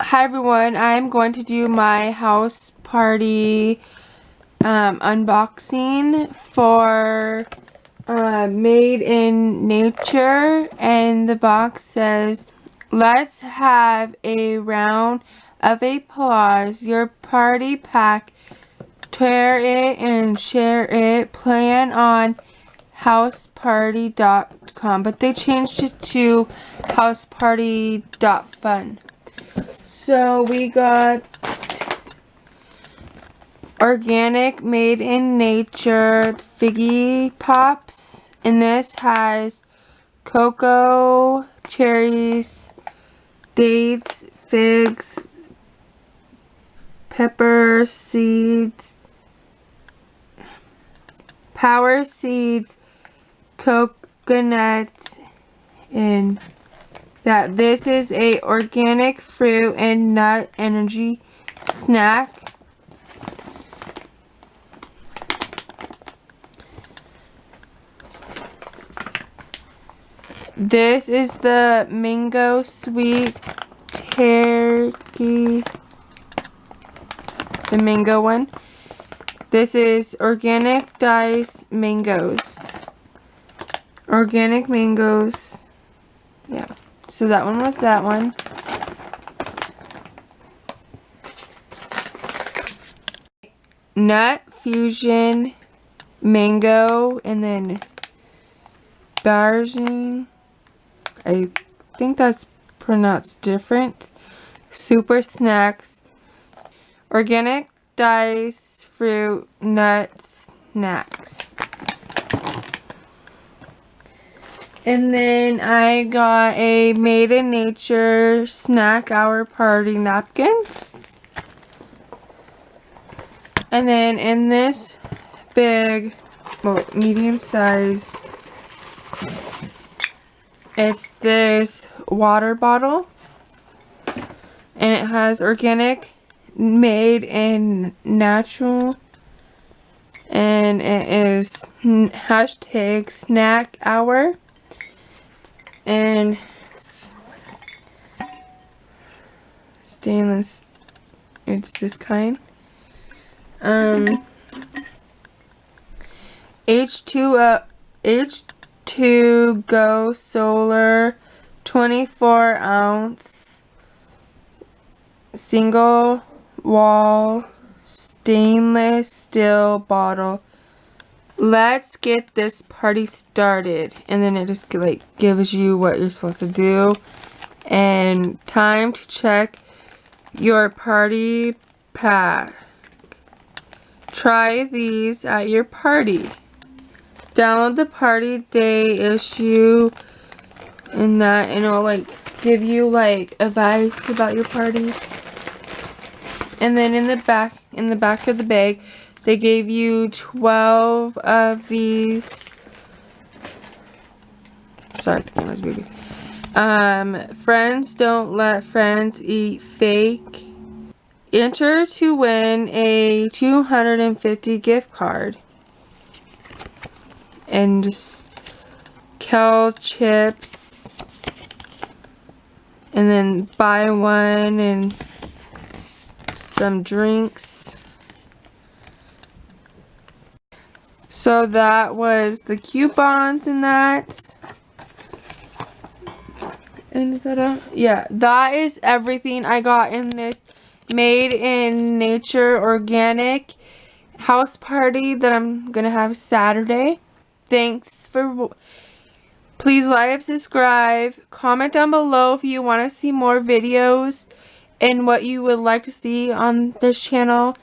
Hi everyone, I'm going to do my house party unboxing for Made in Nature, and the box says, "Let's have a round of applause. Your party pack. Tear it and share it. Plan on houseparty.com." But they changed it to houseparty.fun. So we got organic Made in Nature figgy pops, and this has cocoa, cherries, dates, figs, pepper seeds, power seeds, coconuts, and that this is a organic fruit and nut energy snack. This is the mango sweet turkey, the mango one. This is organic diced mangoes. Organic mangoes. Yeah. So that one was that one. Nut fusion mango, and then Barzing. I think that's pronounced different. Super snacks. Organic diced fruit nuts snacks. And then I got a Made in Nature snack hour party napkins. And then in this big, well, medium size, it's this water bottle. And it has organic, made in natural. And it is hashtag snack hour. And it's stainless, it's this kind. H2Go Solar 24-ounce single wall stainless steel bottle. Let's get this party started. And then it just like gives you what you're supposed to do and time to check your party pack. Try these at your party. Download the party day issue and it'll like give you like advice about your party. And then in the back of the bag, they gave you 12 of these. Sorry, the camera's moving. Friends don't let friends eat fake. Enter to win a 250 gift card. And just kale chips. And then buy one and some drinks. So that was the coupons in that. And is that yeah, that is everything I got in this Made in Nature organic house party that I'm gonna have Saturday. Thanks for, please like, subscribe, comment down below if you want to see more videos and what you would like to see on this channel.